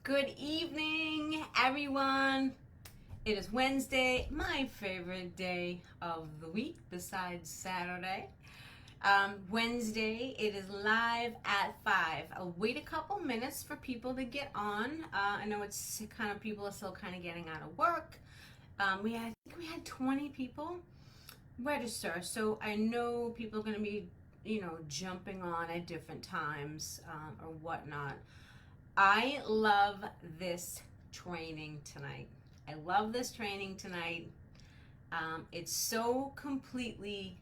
Good evening, everyone. It is Wednesday, my favorite day of the week besides Saturday. Wednesday, it is live at 5. I'll wait a couple minutes for people to get on. I know it's kind of people are still kind of getting out of work. I think we had 20 people register, so I know people are going to be, jumping on at different times or whatnot. I love this training tonight. It's so completely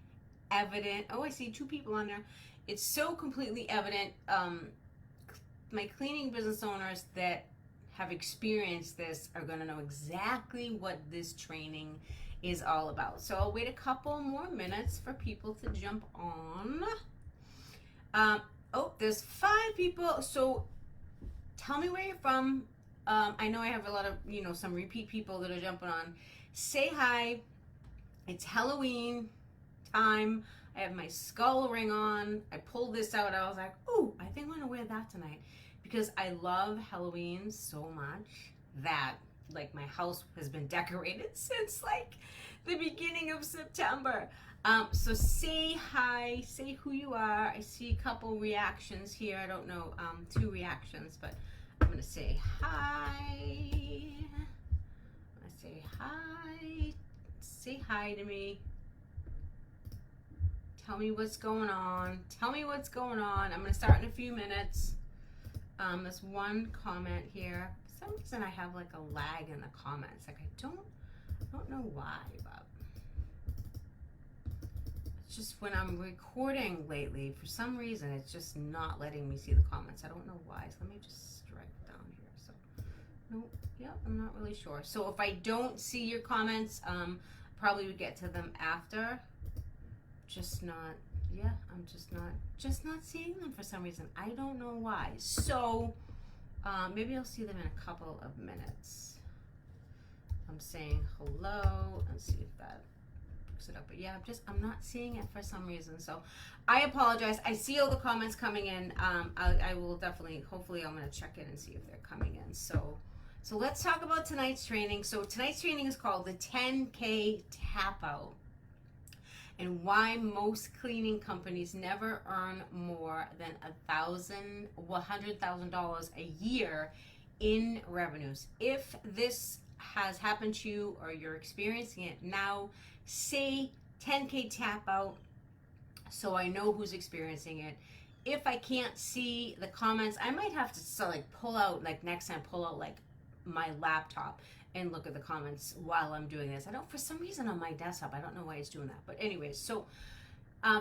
evident. Oh, I see 2 people on there. It's so completely evident. My cleaning business owners that have experienced this are going to know exactly what this training is all about. So I'll wait a couple more minutes for people to jump on. There's 5 people. So tell me where you're from. I know I have a lot of, some repeat people that are jumping on. Say hi. It's Halloween time. I have my skull ring on. I pulled this out. I was like, ooh, I think I'm going to wear that tonight. Because I love Halloween so much that, my house has been decorated since, the beginning of September. So say hi. Say who you are. I see a couple reactions here. I don't know, 2 reactions, but I'm going to say hi. Say hi. Say hi to me. Tell me what's going on. I'm going to start in a few minutes. There's one comment here. For some reason I have a lag in the comments. I don't know why, but it's just when I'm recording lately, for some reason it's just not letting me see the comments. I don't know why. So let me just strike down here. So nope. Yeah, I'm not really sure. So if I don't see your comments, probably would get to them after. I'm just not seeing them for some reason. I don't know why. So maybe I'll see them in a couple of minutes. I'm saying hello and see if that picks it up. But yeah, I'm not seeing it for some reason. So I apologize. I see all the comments coming in. I will definitely, hopefully I'm going to check in and see if they're coming in. So let's talk about tonight's training. So tonight's training is called the 10K Tap Out, and why most cleaning companies never earn more than $100,000 a year in revenues. If this has happened to you or you're experiencing it now, say 10K Tap Out so I know who's experiencing it. If I can't see the comments, I might have to pull out, next time, pull out my laptop and look at the comments while I'm doing this. For some reason on my desktop, I don't know why it's doing that. But anyways, so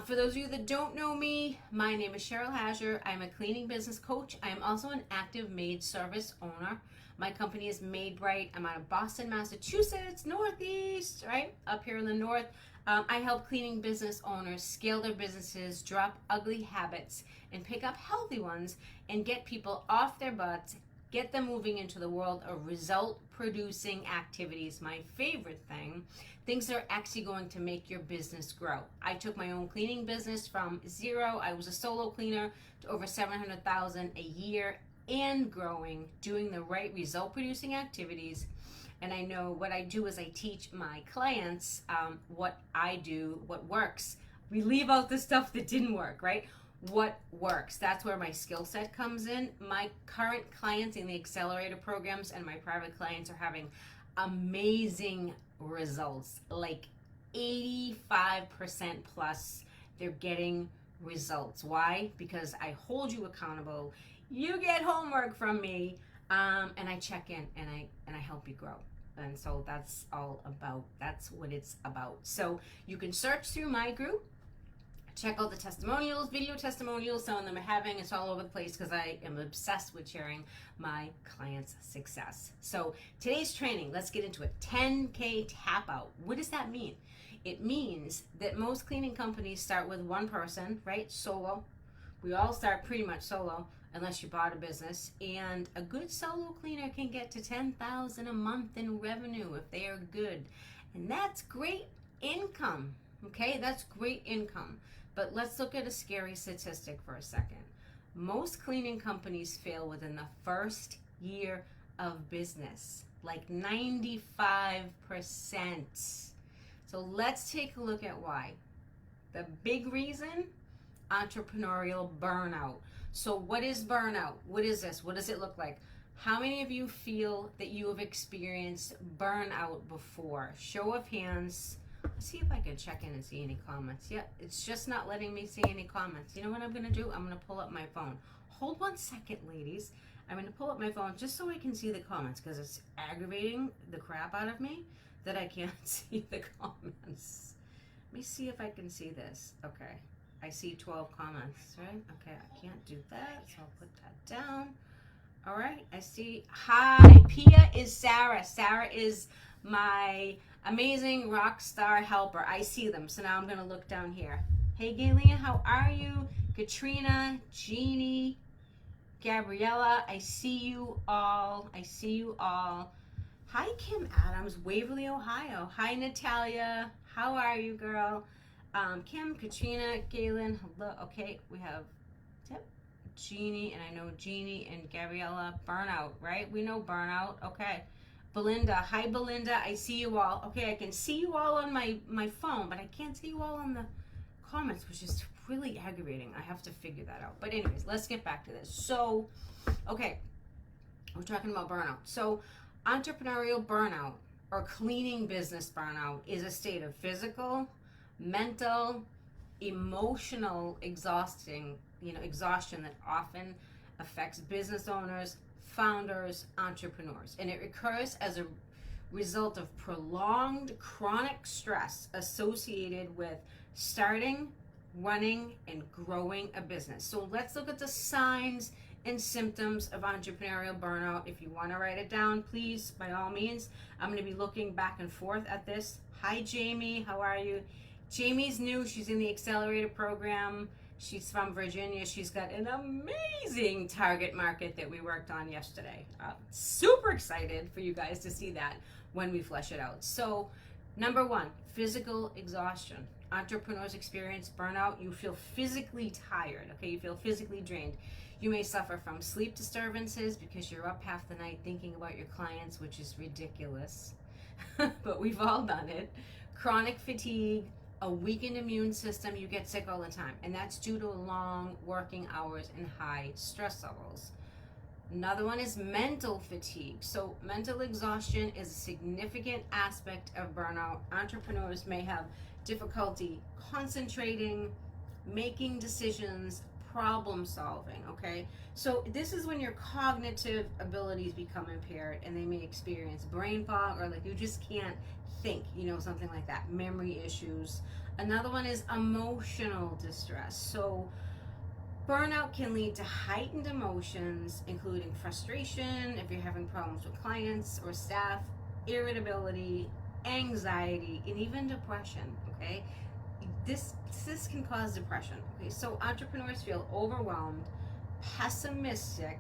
for those of you that don't know me, my name is Cheryl Hasher. I'm a cleaning business coach. I am also an active maid service owner. My company is Made Bright. I'm out of Boston, Massachusetts, Northeast, right? Up here in the north. I help cleaning business owners scale their businesses, drop ugly habits, and pick up healthy ones, and get people off their butts, get them moving into the world of result-producing activities. My favorite thing, things that are actually going to make your business grow. I took my own cleaning business from zero. I was a solo cleaner to over $700,000 a year and growing, doing the right result-producing activities. And I know what I do is I teach my clients what I do, what works. We leave out the stuff that didn't work, right? What works. That's where my skill set comes in. My current clients in the accelerator programs and my private clients are having amazing results, 85% plus. They're getting results. Why? Because I hold you accountable. You get homework from me, and I check in and I help you grow. And so that's what it's about. So you can search through my group. Check out the testimonials, video testimonials. Some of them are having. It's all over the place because I am obsessed with sharing my clients' success. So today's training, let's get into it. 10K Tap Out. What does that mean? It means that most cleaning companies start with one person, right? Solo. We all start pretty much solo unless you bought a business. And a good solo cleaner can get to $10,000 a month in revenue if they are good. And that's great income. Okay, that's great income. But let's look at a scary statistic for a second. Most cleaning companies fail within the first year of business, like 95%. So let's take a look at why. The big reason, entrepreneurial burnout. So what is burnout? What is this? What does it look like? How many of you feel that you have experienced burnout before? Show of hands. Let's see if I can check in and see any comments. Yeah, it's just not letting me see any comments. You know what I'm going to do? I'm going to pull up my phone. Hold 1 second, ladies. I'm going to pull up my phone just so I can see the comments, because it's aggravating the crap out of me that I can't see the comments. Let me see if I can see this. Okay. I see 12 comments, right? Okay, I can't do that, so I'll put that down. All right, I see. Hi, Pia is Sarah. Sarah is my amazing rock star helper. I see them, so now I'm going to look down here. Hey, Galen, how are you? Katrina, Jeannie, Gabriella, I see you all. I see you all. Hi, Kim Adams, Waverly, Ohio. Hi, Natalia. How are you, girl? Kim, Katrina, Galen, hello. Okay, we have Jeannie, and I know Jeannie and Gabriella. Burnout, right? We know burnout. Okay. Belinda. Hi, Belinda. I see you all. Okay, I can see you all on my phone, but I can't see you all on the comments, which is really aggravating. I have to figure that out. But anyways, let's get back to this. So, okay, we're talking about burnout. So, entrepreneurial burnout or cleaning business burnout is a state of physical, mental, emotional exhaustion that often affects business owners, founders, entrepreneurs. And it occurs as a result of prolonged chronic stress associated with starting, running, and growing a business. So let's look at the signs and symptoms of entrepreneurial burnout. If you want to write it down, please, by all means. I'm going to be looking back and forth at this. Hi, Jamie. How are you? Jamie's new. She's in the accelerator program. She's from Virginia. She's got an amazing target market that we worked on yesterday. Super excited for you guys to see that when we flesh it out. So, number one, physical exhaustion. Entrepreneurs experience burnout. You feel physically tired, okay? You feel physically drained. You may suffer from sleep disturbances because you're up half the night thinking about your clients, which is ridiculous. But we've all done it. Chronic fatigue, a weakened immune system, you get sick all the time. And that's due to long working hours and high stress levels. Another one is mental fatigue. So mental exhaustion is a significant aspect of burnout. Entrepreneurs may have difficulty concentrating, making decisions, problem solving, okay? So this is when your cognitive abilities become impaired and they may experience brain fog, or like you just can't think, something like that, memory issues. Another one is emotional distress. So burnout can lead to heightened emotions, including frustration, if you're having problems with clients or staff, irritability, anxiety, and even depression, okay? This can cause depression, okay? So entrepreneurs feel overwhelmed, pessimistic,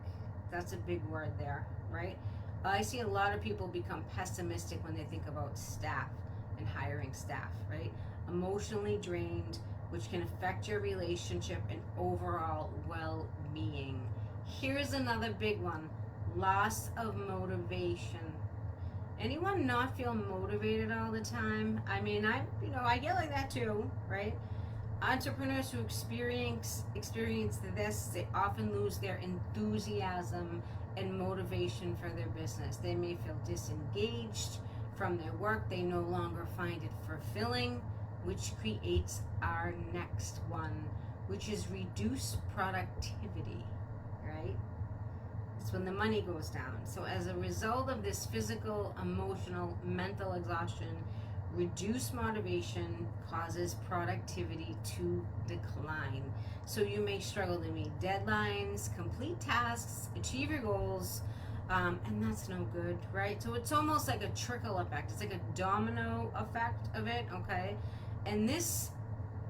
that's a big word there, right? I see a lot of people become pessimistic when they think about staff and hiring staff, right? Emotionally drained, which can affect your relationship and overall well-being. Here's another big one, loss of motivation. Anyone not feel motivated all the time? I mean, I get like that too, right? Entrepreneurs who experience this, they often lose their enthusiasm and motivation for their business. They may feel disengaged from their work. They no longer find it fulfilling, which creates our next one, which is reduced productivity, right? It's when the money goes down. So as a result of this physical, emotional, mental exhaustion, reduced motivation causes productivity to decline. So you may struggle to meet deadlines, complete tasks, achieve your goals, and that's no good, right? So it's almost like a trickle effect. It's like a domino effect of it, okay? And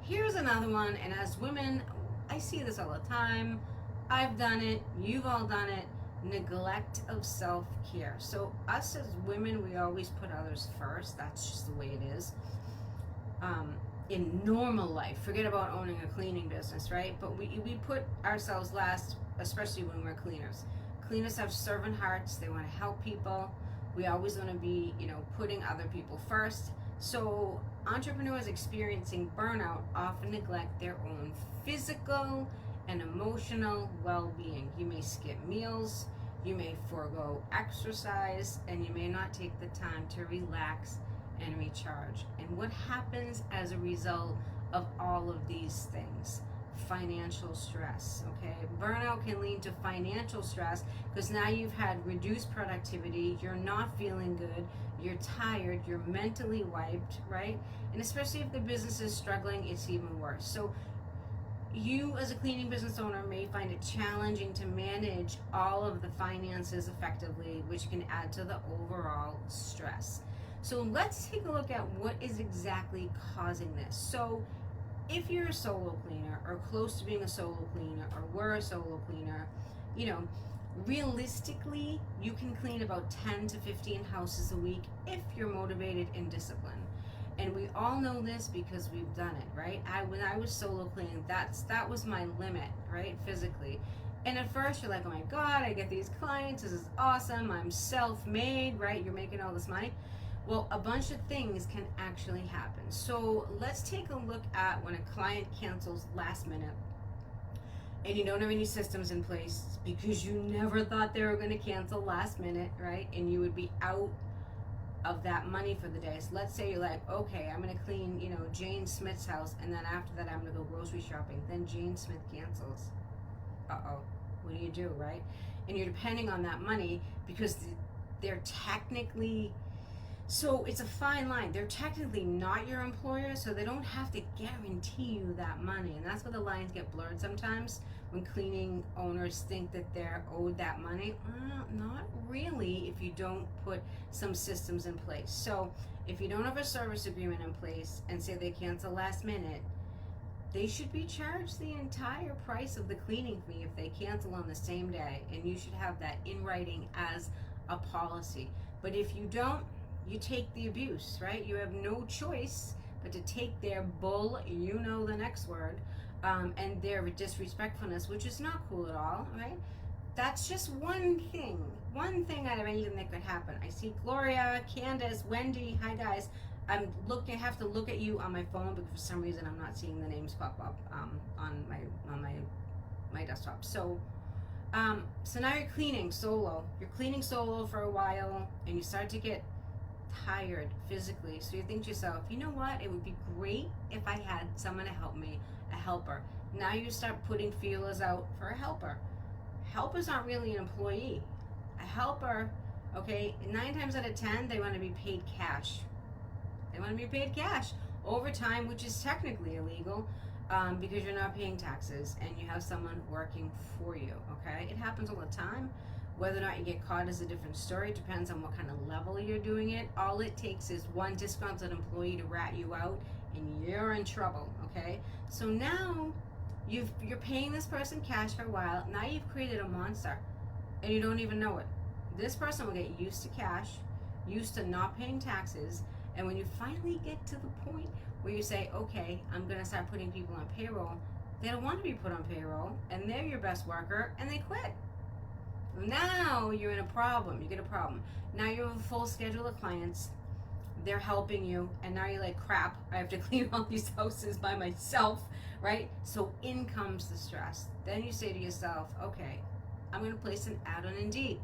here's another one, and as women, I see this all the time. I've done it, you've all done it. Neglect of self-care. So us as women, we always put others first. That's just the way it is. In normal life, forget about owning a cleaning business, right? But we put ourselves last, especially when we're cleaners. cleaners have servant hearts. They want to help people. We always want to be, putting other people first. So entrepreneurs experiencing burnout often neglect their own physical and emotional well-being. You may skip meals, you may forego exercise, and you may not take the time to relax and recharge. And what happens as a result of all of these things? Financial stress. Okay, burnout can lead to financial stress because now you've had reduced productivity, you're not feeling good, you're tired, you're mentally wiped, right? And especially if the business is struggling, it's even worse. So you as a cleaning business owner may find it challenging to manage all of the finances effectively, which can add to the overall stress. So let's take a look at what is exactly causing this. So if you're a solo cleaner or close to being a solo cleaner or were a solo cleaner, realistically, you can clean about 10 to 15 houses a week if you're motivated and disciplined. And we all know this because we've done it, right? When I was solo cleaning, that was my limit, right? Physically. And at first you're like, oh my God, I get these clients, this is awesome, I'm self-made, right? You're making all this money. Well, a bunch of things can actually happen. So let's take a look at when a client cancels last minute and you don't have any systems in place because you never thought they were going to cancel last minute, right? And you would be out of that money for the day. So let's say you're like, okay, I'm going to clean, Jane Smith's house, and then after that I'm going to go grocery shopping. Then Jane Smith cancels. Uh-oh, what do you do, right? And you're depending on that money because they're technically... So it's a fine line. They're technically not your employer, so they don't have to guarantee you that money. And that's where the lines get blurred sometimes when cleaning owners think that they're owed that money. Not really if you don't put some systems in place. So if you don't have a service agreement in place and say they cancel last minute, they should be charged the entire price of the cleaning fee if they cancel on the same day. And you should have that in writing as a policy. But if you don't, you take the abuse, right? You have no choice but to take their bull, the next word, and their disrespectfulness, which is not cool at all, right? That's just one thing out of anything that could happen. I see Gloria, Candace, Wendy. Hi guys. I have to look at you on my phone because for some reason I'm not seeing the names pop up on my desktop. So now you're cleaning solo. You're cleaning solo for a while, and you start to get tired physically, so you think to yourself, you know what, it would be great if I had someone to help me, a helper. Now you start putting feelers out for a helper. Helpers aren't really an employee. A helper, okay, 9 times out of 10 they want to be paid cash. Overtime, which is technically illegal because you're not paying taxes and you have someone working for you. Okay, it happens all the time. Whether or not you get caught is a different story. It depends on what kind of level you're doing it. All it takes is one disgruntled employee to rat you out and you're in trouble, okay? So now you're paying this person cash for a while. Now you've created a monster and you don't even know it. This person will get used to cash, used to not paying taxes, and when you finally get to the point where you say, okay, I'm gonna start putting people on payroll, they don't want to be put on payroll and they're your best worker and they quit. Now you're in a problem. You get a problem. Now you have a full schedule of clients. They're helping you, and now you're like, crap, I have to clean all these houses by myself, right? So in comes the stress. Then you say to yourself, okay, I'm going to place an ad on Indeed.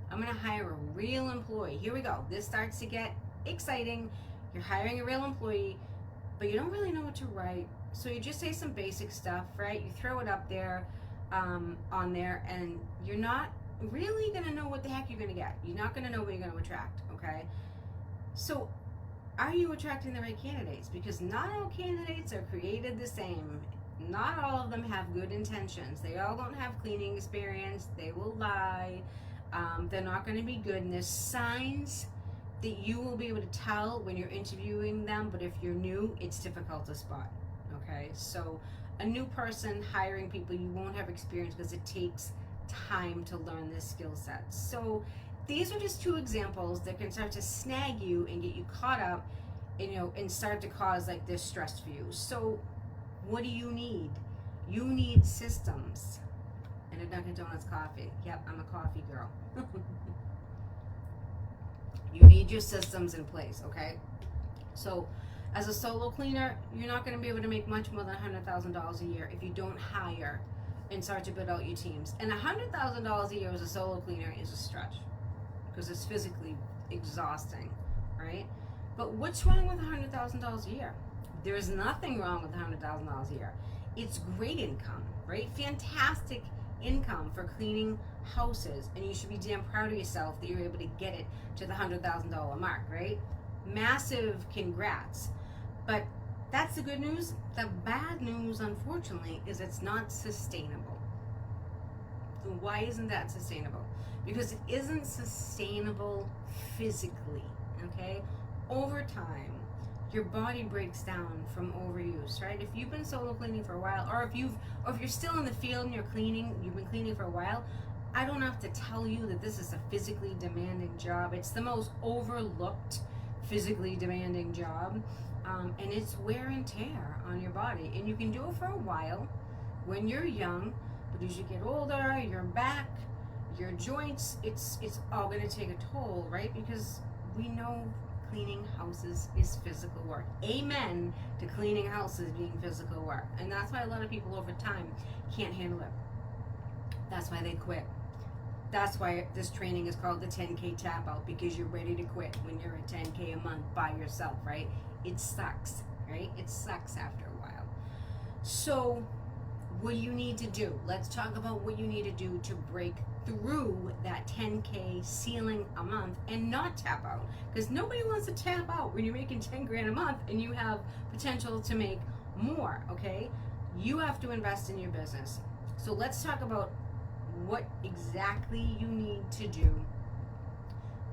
I'm going to hire a real employee. Here we go. This starts to get exciting. You're hiring a real employee, but you don't really know what to write. So you just say some basic stuff, right? You throw it up there on there, and you're not really going to know what the heck you're going to get. You're not going to know what you're going to attract, okay? So are you attracting the right candidates? Because not all candidates are created the same. Not all of them have good intentions. They all don't have cleaning experience. They will lie. They're not going to be good. And there's signs that you will be able to tell when you're interviewing them, but if you're new, it's difficult to spot, okay? So a new person hiring people, you won't have experience because it takes time to learn this skill set. So these are just 2 examples that can start to snag you and get you caught up, and start to cause like this stress for you. So what do you need? You need systems. and a Dunkin' Donuts coffee. Yep, I'm a coffee girl. You need your systems in place, okay? So as a solo cleaner, you're not going to be able to make much more than $100,000 a year if you don't hire and start to build out your teams. And $100,000 a year as a solo cleaner is a stretch because it's physically exhausting, right? But what's wrong with $100,000 a year? There's nothing wrong with $100,000 a year. It's great income, right? Fantastic income for cleaning houses, and you should be damn proud of yourself that you're able to get it to the $100,000 mark, right? Massive congrats. But that's the good news. The bad news, unfortunately, is it's not sustainable. So why isn't that sustainable? Because it isn't sustainable physically, okay? Over time, your body breaks down from overuse, right? If you've been solo cleaning for a while, or if you're still in the field and you've been cleaning for a while, I don't have to tell you that this is a physically demanding job. It's the most overlooked physically demanding job, and it's wear and tear on your body. And you can do it for a while when you're young, but as you get older, your back, your joints, it's all going to take a toll, right? Because we know cleaning houses is physical work. Amen to cleaning houses being physical work. And that's why a lot of people over time can't handle it. That's why they quit. That's why this training is called the 10K Tap Out, because you're ready to quit when you're at 10K a month by yourself, right? It sucks, right? It sucks after a while. So what you need to do, let's talk about what you need to do to break through that 10K ceiling a month and not tap out, because nobody wants to tap out when you're making 10 grand a month and you have potential to make more, okay? You have to invest in your business. So let's talk about what exactly you need to do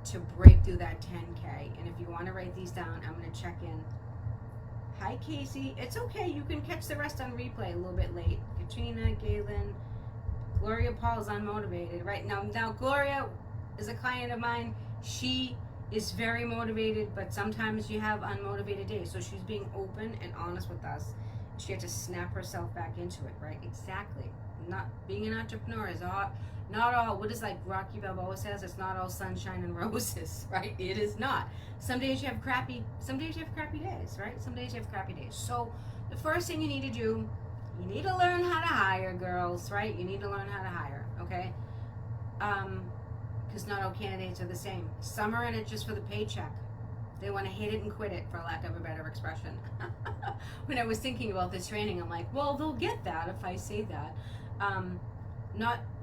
to break through that 10K. And if you want to write these down, I'm going to check in. Hi, Casey. It's okay. You can catch the rest on replay a little bit late. Katrina, Galen, Gloria Paul's unmotivated. Right now, Gloria is a client of mine. She is very motivated, but sometimes you have unmotivated days. So she's being open and honest with us. She had to snap herself back into it, right? Exactly. Not being an entrepreneur is not all, what is like Rocky Balboa says, it's not all sunshine and roses, right? It is not. Some days you have crappy days, right? Some days you have crappy days. So the first thing you need to do, you need to learn how to hire, girls, right? You need to learn how to hire, okay? Because not all candidates are the same. Some are in it just for the paycheck. They want to hit it and quit it, for lack of a better expression. When I was thinking about this training, I'm like, well, they'll get that if I say that.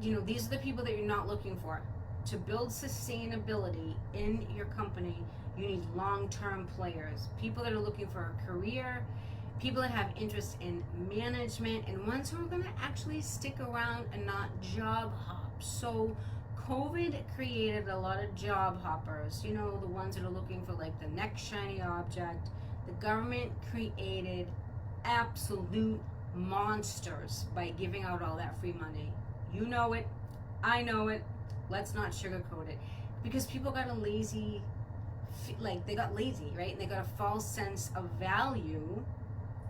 These are the people that you're not looking for. To build sustainability in your company, you need long-term players, people that are looking for a career, people that have interest in management, and ones who are going to actually stick around and not job hop. So COVID created a lot of job hoppers, the ones that are looking for like the next shiny object. The government created absolute monsters by giving out all that free money. You know it, I know it, let's not sugarcoat it, because people got they got lazy, right? And they got a false sense of value,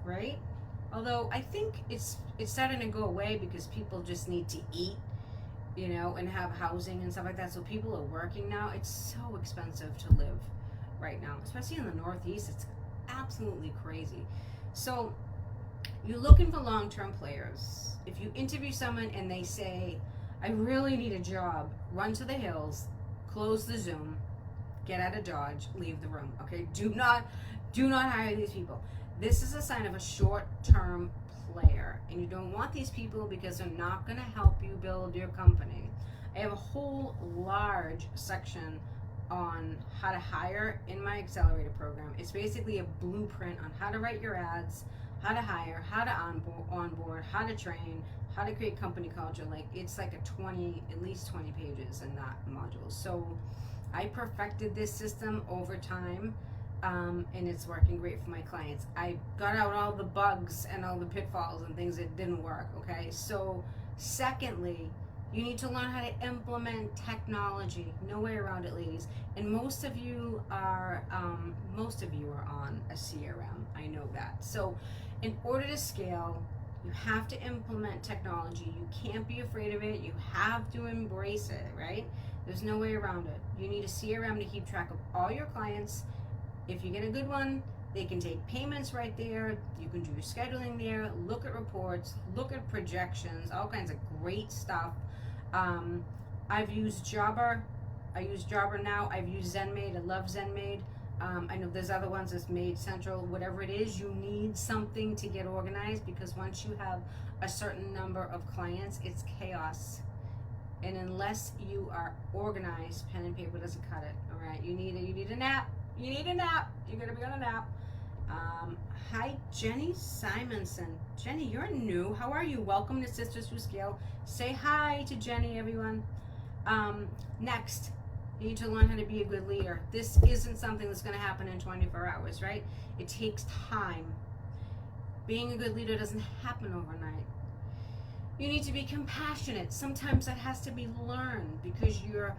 right? Although I think it's starting to go away because people just need to eat, and have housing and stuff like that. So people are working now. It's so expensive to live right now, especially in the Northeast. It's absolutely crazy. So you're looking for long-term players. If you interview someone and they say, I really need a job, run to the hills, close the Zoom, get out of Dodge, leave the room, okay? Do not hire these people. This is a sign of a short-term player, and you don't want these people because they're not going to help you build your company. I have a whole large section on how to hire in my accelerator program. It's basically a blueprint on how to write your ads, how to hire, how to onboard, how to train, how to create company culture. It's like at least 20 pages in that module. So I perfected this system over time, and it's working great for my clients. I got out all the bugs and all the pitfalls and things that didn't work, okay? So secondly, you need to learn how to implement technology. No way around it, ladies. And most of you are on a CRM. I know that. So in order to scale, You have to implement technology. You can't be afraid of it. You have to embrace it, right? There's no way around it. You need a CRM to keep track of all your clients. If you get a good one, they can take payments right there. You can do your scheduling there, look at reports, look at projections, all kinds of great stuff. I've used Jobber. I use Jobber now. I've used ZenMaid. I love ZenMaid. I know there's other ones that's Made Central. Whatever it is, you need something to get organized, because once you have a certain number of clients, it's chaos. And unless you are organized, pen and paper doesn't cut it. All right, you need a nap. You need a nap. You're gonna be on a nap. Hi, Jenny Simonson. Jenny, you're new. How are you? Welcome to Sisters Who Scale. Say hi to Jenny, everyone. Next, you need to learn how to be a good leader. This isn't something that's going to happen in 24 hours, right? It takes time. Being a good leader doesn't happen overnight. You need to be compassionate. Sometimes that has to be learned, because you're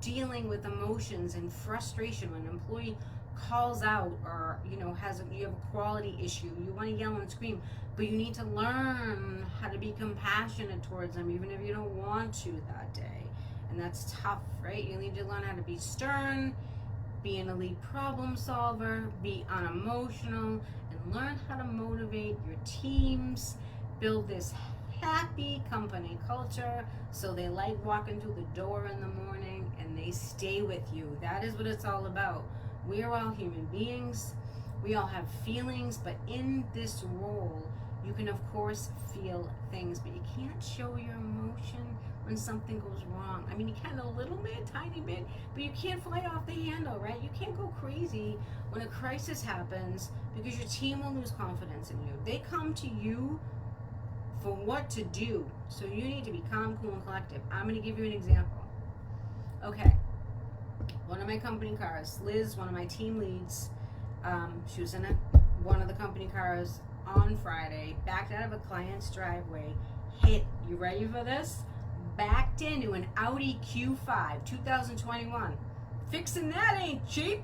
dealing with emotions and frustration when an employee calls out, or you have a quality issue. You want to yell and scream, but you need to learn how to be compassionate towards them, even if you don't want to that day. And that's tough, right? You need to learn how to be stern, be an elite problem solver, be unemotional, and learn how to motivate your teams, build this happy company culture so they like walking through the door in the morning and they stay with you. That is what it's all about. We are all human beings. We all have feelings, but in this role, you can of course feel things, but you can't show your emotion when something goes wrong. I mean, you can a little bit, tiny bit, but you can't fly off the handle, right? You can't go crazy when a crisis happens, because your team will lose confidence in you. They come to you for what to do, so you need to be calm, cool, and collective. I'm going to give you an example. Okay, one of my company cars, Liz, one of my team leads, she was in one of the company cars on Friday, backed out of a client's driveway, hit, you ready for this? Backed into an Audi Q5 2021. Fixing that ain't cheap.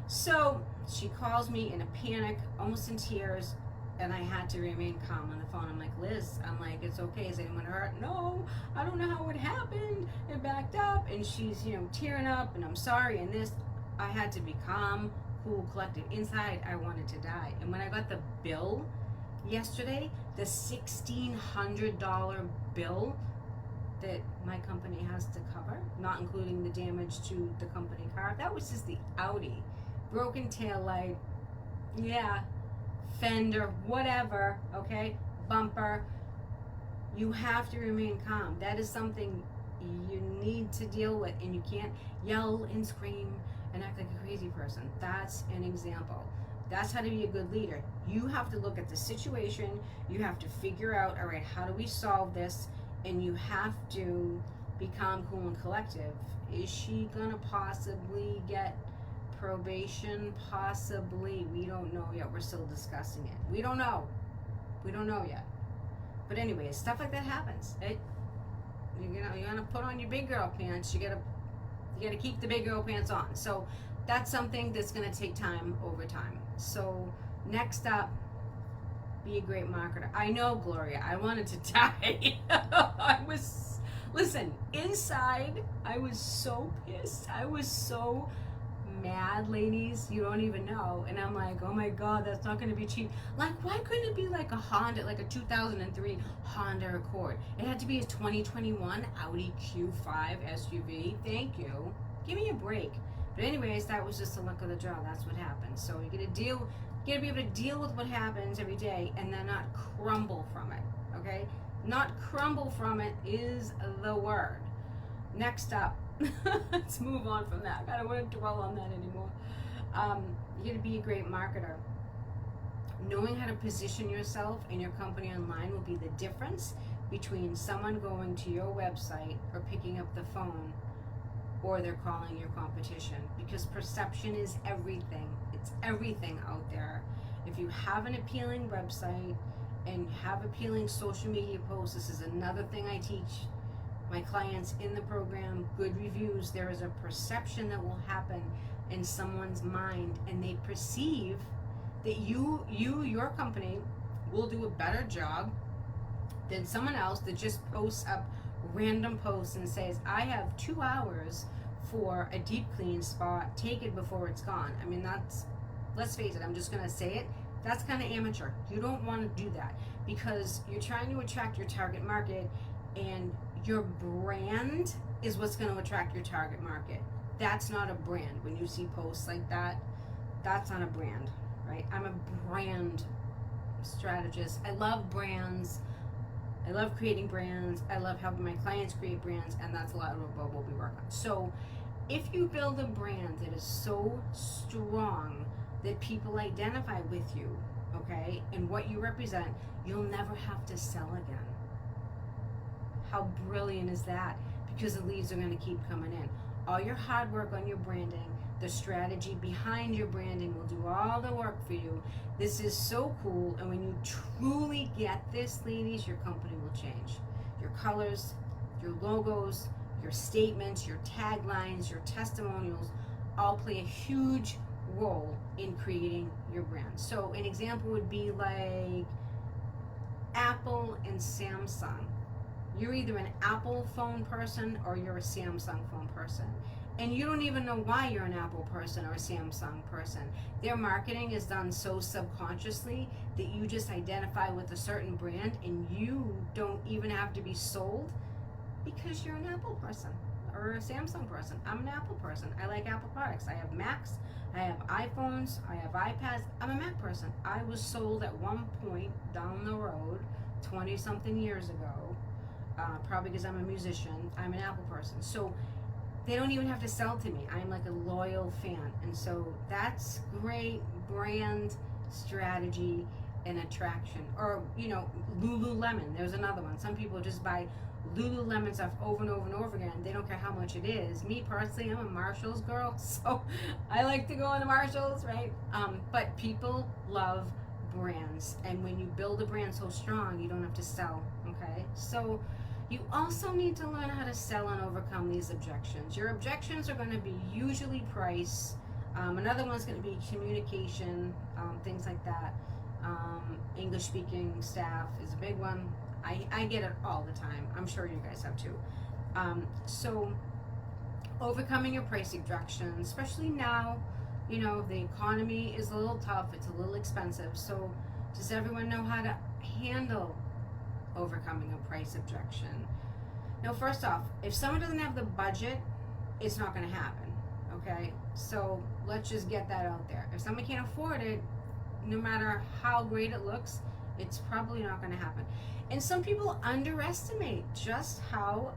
So she calls me in a panic, almost in tears, and I had to remain calm on the phone. I'm like, Liz, it's okay, is anyone hurt? No, I don't know how it happened. It backed up, and she's tearing up, and I'm sorry, and this. I had to be calm, cool, collected. Inside, I wanted to die. And when I got the bill yesterday, the $1,600 bill that my company has to cover, not including the damage to the company car, that was just the Audi. Broken tail light, fender, whatever, okay, bumper. You have to remain calm. That is something you need to deal with, and you can't yell and scream and act like a crazy person. That's an example. That's how to be a good leader. You have to look at the situation. You have to figure out, all right, how do we solve this? And you have to be calm, cool, and collective. Is she gonna possibly get probation? Possibly. We don't know yet. We're still discussing it. We don't know yet. But anyways, stuff like that happens. You gotta put on your big girl pants. You gotta keep the big girl pants on. So that's something that's gonna take time over time. So next up, be a great marketer. I know, Gloria, I wanted to die. Listen, inside, I was so pissed. I was so mad, ladies. You don't even know. And I'm like, oh my God, that's not going to be cheap. Like, why couldn't it be like a Honda, like a 2003 Honda Accord? It had to be a 2021 Audi Q5 SUV. Thank you. Give me a break. But anyways, that was just the luck of the draw. That's what happened. So you gotta be able to deal with what happens every day and then not crumble from it, okay? Not crumble from it is the word. Next up, let's move on from that. I don't want to dwell on that anymore. You gotta be a great marketer. Knowing how to position yourself and your company online will be the difference between someone going to your website or picking up the phone, or they're calling your competition, because perception is everything. It's everything out there. If you have an appealing website and have appealing social media posts, this is another thing I teach my clients in the program, good reviews. There is a perception that will happen in someone's mind, and they perceive that your company will do a better job than someone else that just posts up random posts and says, I have 2 hours for a deep clean spot, take it before it's gone. I mean, that's, let's face it, I'm just gonna say it, that's kind of amateur. You don't want to do that because you're trying to attract your target market, and your brand is what's going to attract your target market. That's not a brand. When you see posts like that, that's not a brand, right? I'm a brand strategist. I love brands. I love creating brands. I love helping my clients create brands, and that's a lot of what we'll be working on. So if you build a brand that is so strong that people identify with you, okay, and what you represent, you'll never have to sell again. How brilliant is that? Because the leads are going to keep coming in. All your hard work on your branding, the strategy behind your branding will do all the work for you. This is so cool, and when you truly get this, ladies, your company will change. Your colors, your logos, your statements, your taglines, your testimonials all play a huge role in creating your brand. So an example would be like Apple and Samsung. You're either an Apple phone person or you're a Samsung phone person. And you don't even know why you're an Apple person or a Samsung person. Their marketing is done so subconsciously that you just identify with a certain brand, and you don't even have to be sold because you're an Apple person or a Samsung person. I'm an Apple person. I like Apple products. I have Macs, I have iPhones, I have iPads. I'm a Mac person. I was sold at one point down the road 20 something years ago, probably because I'm a musician. I'm an Apple person. So they don't even have to sell to me. I'm like a loyal fan. And so that's great brand strategy and attraction. Or, you know, Lululemon. There's another one. Some people just buy Lululemon stuff over and over and over again. They don't care how much it is. Me personally, I'm a Marshalls girl, so I like to go into Marshalls, right? But people love brands, and when you build a brand so strong, you don't have to sell, okay? So you also need to learn how to sell and overcome these objections. Your objections are going to be usually price. Another one's going to be communication, things like that. English speaking staff is a big one. I get it all the time. I'm sure you guys have too. So overcoming your price objections, especially now, you know, the economy is a little tough. It's a little expensive. So does everyone know how to handle overcoming a price objection? Now, first off, if someone doesn't have the budget, it's not going to happen. Okay? So let's just get that out there. If someone can't afford it, no matter how great it looks, it's probably not going to happen. And some people underestimate just how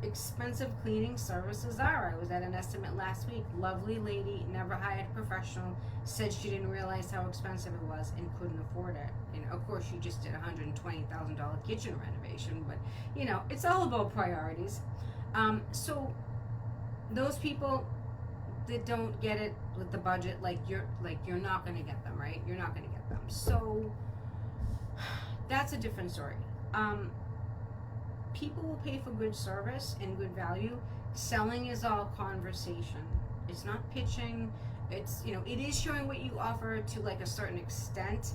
expensive cleaning services are. I was at an estimate last week. Lovely lady, never hired a professional, said she didn't realize how expensive it was and couldn't afford it. And of course, she just did a $120,000 kitchen renovation, but you know, it's all about priorities. So those people that don't get it with the budget, you're not going to get them, right? You're not going to get them. So that's a different story. People will pay for good service and good value. Selling is all conversation. It's not pitching. It's, you know, it is showing what you offer to like a certain extent,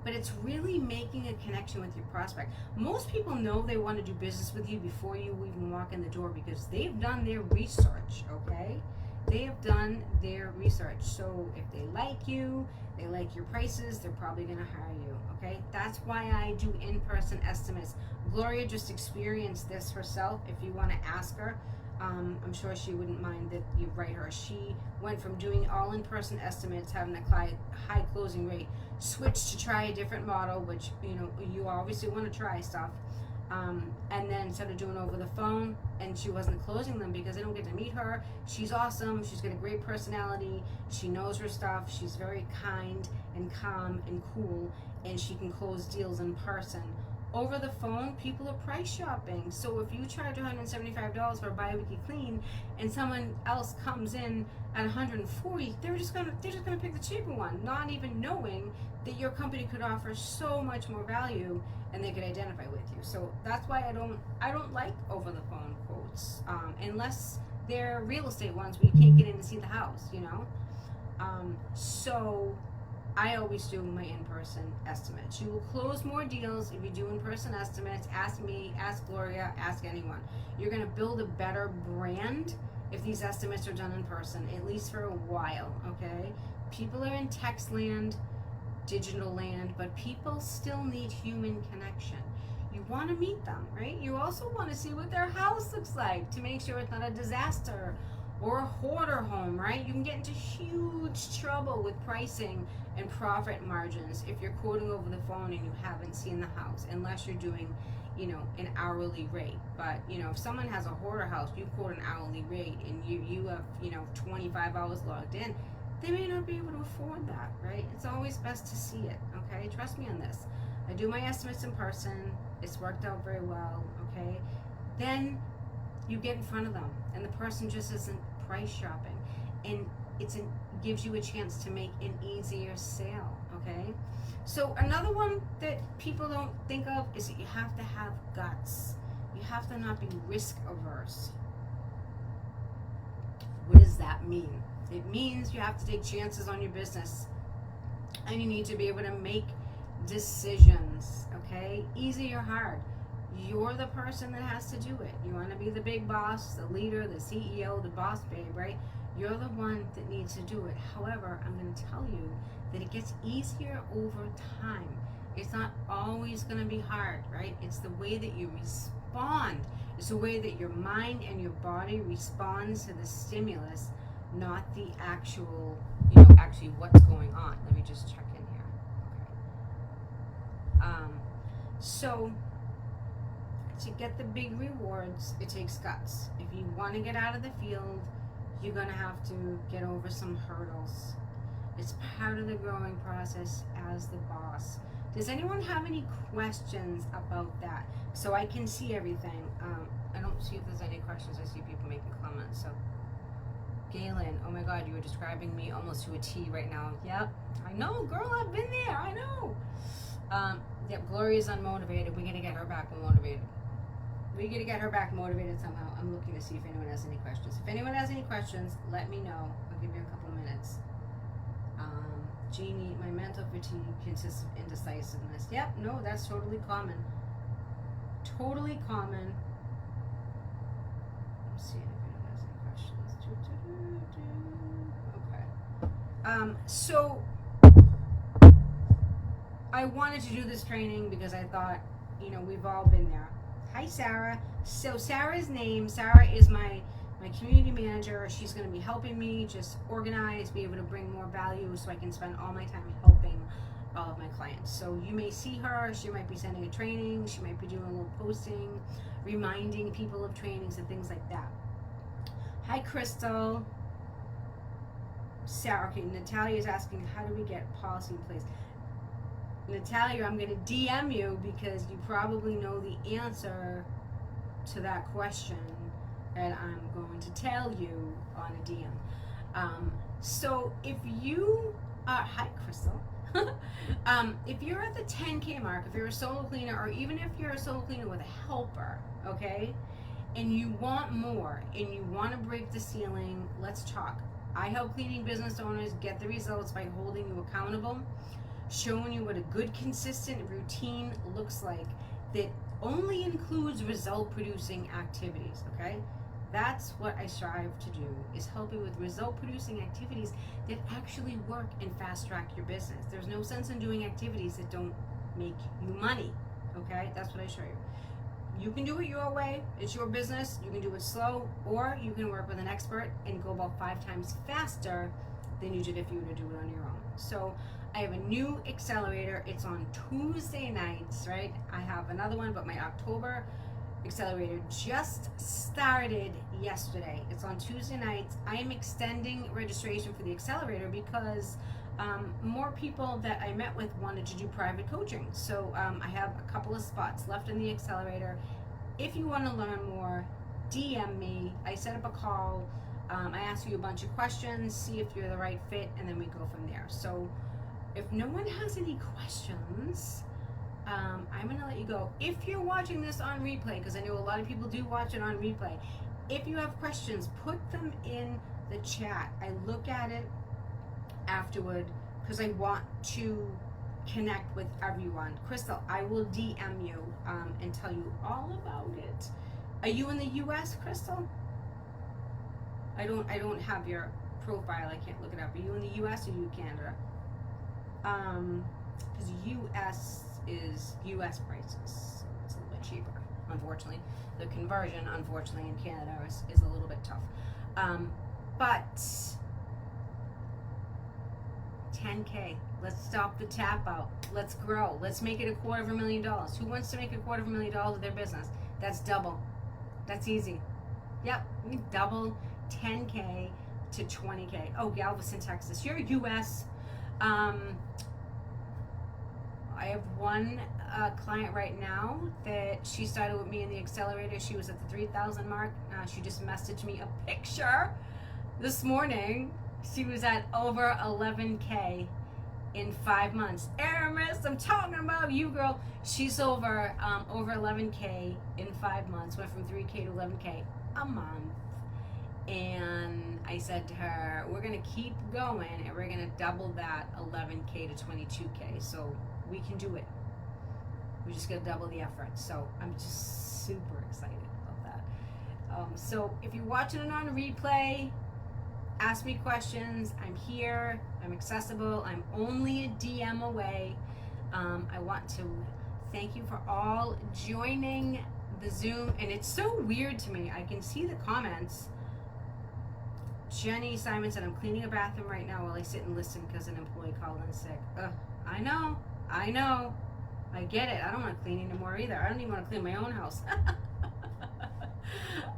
but it's really making a connection with your prospect. Most people know they want to do business with you before you even walk in the door because they've done their research, okay? They have done their research. So if they like you, they like your prices, they're probably going to hire you, okay? That's why I do in-person estimates. Gloria just experienced this herself. If you want to ask her, I'm sure she wouldn't mind that you write her. She went from doing all in-person estimates, having a high closing rate, switched to try a different model, which, you know, you obviously want to try stuff. And then started doing over the phone, and she wasn't closing them because they don't get to meet her. She's awesome. She's got a great personality. She knows her stuff. She's very kind and calm and cool, and she can close deals in person. Over the phone, people are price shopping. So if you charge $175 for a bi-weekly clean, and someone else comes in at $140, they're just gonna pick the cheaper one, not even knowing that your company could offer so much more value and they could identify with you. So that's why I don't like over the phone quotes, unless they're real estate ones where you can't get in to see the house, you know. So I always do my in-person estimates. You will close more deals if you do in-person estimates. Ask me, ask Gloria, ask anyone. You're going to build a better brand if these estimates are done in person, at least for a while, okay? People are in text land, digital land, but people still need human connection. You want to meet them, right? You also want to see what their house looks like to make sure it's not a disaster or a hoarder home, right? You can get into huge trouble with pricing and profit margins if you're quoting over the phone and you haven't seen the house, unless you're doing, an hourly rate. But, if someone has a hoarder house, you quote an hourly rate and you have, 25 hours logged in, they may not be able to afford that, right? It's always best to see it, okay? Trust me on this. I do my estimates in person. It's worked out very well, okay? Then you get in front of them and the person just isn't price shopping, and gives you a chance to make an easier sale, okay? So another one that people don't think of is that you have to have guts. You have to not be risk averse. What does that mean? It means you have to take chances on your business, and you need to be able to make decisions, okay? Easy or hard. You're the person that has to do it. You want to be the big boss, the leader, the CEO, the boss babe, right? You're the one that needs to do it. However, I'm going to tell you that it gets easier over time. It's not always going to be hard, right? It's the way that you respond. It's the way that your mind and your body responds to the stimulus, not the actual, actually what's going on. Let me just check in here. Okay. So to get the big rewards, it takes guts. If you want to get out of the field, you're going to have to get over some hurdles. It's part of the growing process as the boss. Does anyone have any questions about that? So I can see everything. I don't see if there's any questions. I see people making comments. So, Galen, oh my God, you were describing me almost to a T right now. Yep, I know, girl, I've been there. I know. Yep, Gloria's unmotivated. We're gonna get her back motivated. We're gonna get her back motivated somehow. I'm looking to see if anyone has any questions. If anyone has any questions, let me know. I'll give you a couple minutes. Jeannie, my mental fatigue consists of indecisiveness. Yep, no, that's totally common. Totally common. Let's see if anyone has any questions. Okay. So I wanted to do this training because I thought, we've all been there. Hi, Sarah. So Sarah is my community manager. She's going to be helping me just organize, be able to bring more value so I can spend all my time helping all of my clients. So you may see her. She might be sending a training. She might be doing a little posting, reminding people of trainings and things like that. Hi, Crystal. Sarah. Okay, Natalia is asking, how do we get policy in place? Natalia, I'm going to DM you because you probably know the answer to that question, and I'm going to tell you on a DM. So if you are, hi Crystal, if you're at the 10K mark, if you're a solo cleaner, or even if you're a solo cleaner with a helper, okay, and you want more, and you want to break the ceiling, let's talk. I help cleaning business owners get the results by holding you accountable, showing you what a good, consistent routine looks like that only includes result-producing activities, okay? That's what I strive to do, is help you with result-producing activities that actually work and fast-track your business. There's no sense in doing activities that don't make you money, okay? That's what I show you. You can do it your way. It's your business. You can do it slow, or you can work with an expert and go about 5 times faster than you did if you were to do it on your own. So I have a new accelerator. It's on Tuesday nights, right? I have another one, but my October accelerator just started yesterday. It's on Tuesday nights. I am extending registration for the accelerator because more people that I met with wanted to do private coaching. So I have a couple of spots left in the accelerator. If you want to learn more, DM me. I set up a call. I ask you a bunch of questions, see if you're the right fit, and then we go from there. So if no one has any questions, I'm going to let you go. If you're watching this on replay, because I know a lot of people do watch it on replay, if you have questions, put them in the chat. I look at it afterward, because I want to connect with everyone. Crystal, I will DM you and tell you all about it. Are you in the US, Crystal? I don't have your profile. I can't look it up. Are you in the US or you Canada? Because US is US prices, so it's a little bit cheaper. Unfortunately, the conversion, unfortunately, in Canada is a little bit tough. But 10K. Let's stop the tap out. Let's grow. Let's make it $250,000. Who wants to make $250,000 with their business? That's double. That's easy. Yep, we double 10K to 20K. Oh, Galveston, Texas. You're US. I have one client right now that she started with me in the accelerator. She was at the 3,000 mark. She just messaged me a picture this morning. She was at over 11K in 5 months. Aramis, I'm talking about you, girl. She's over 11K in 5 months. Went from 3K to 11K a month. And I said to her, we're gonna keep going and we're gonna double that 11K to 22K. So we can do it. We just gotta double the effort. So I'm just super excited about that. So if you're watching it on replay, ask me questions. I'm here. I'm accessible. I'm only a DM away. I want to thank you for all joining the Zoom. And it's so weird to me. I can see the comments. Jenny Simon said, I'm cleaning a bathroom right now while I sit and listen because an employee called in sick. I know. I get it. I don't want to clean anymore either. I don't even want to clean my own house.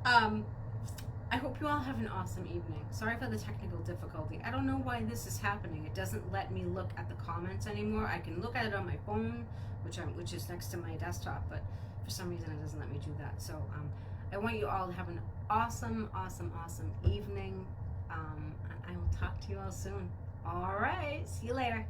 I hope you all have an awesome evening. Sorry for the technical difficulty. I don't know why this is happening. It doesn't let me look at the comments anymore. I can look at it on my phone, which is next to my desktop, but for some reason it doesn't let me do that. So I want you all to have an awesome evening. And I will talk to you all soon. All right. See you later.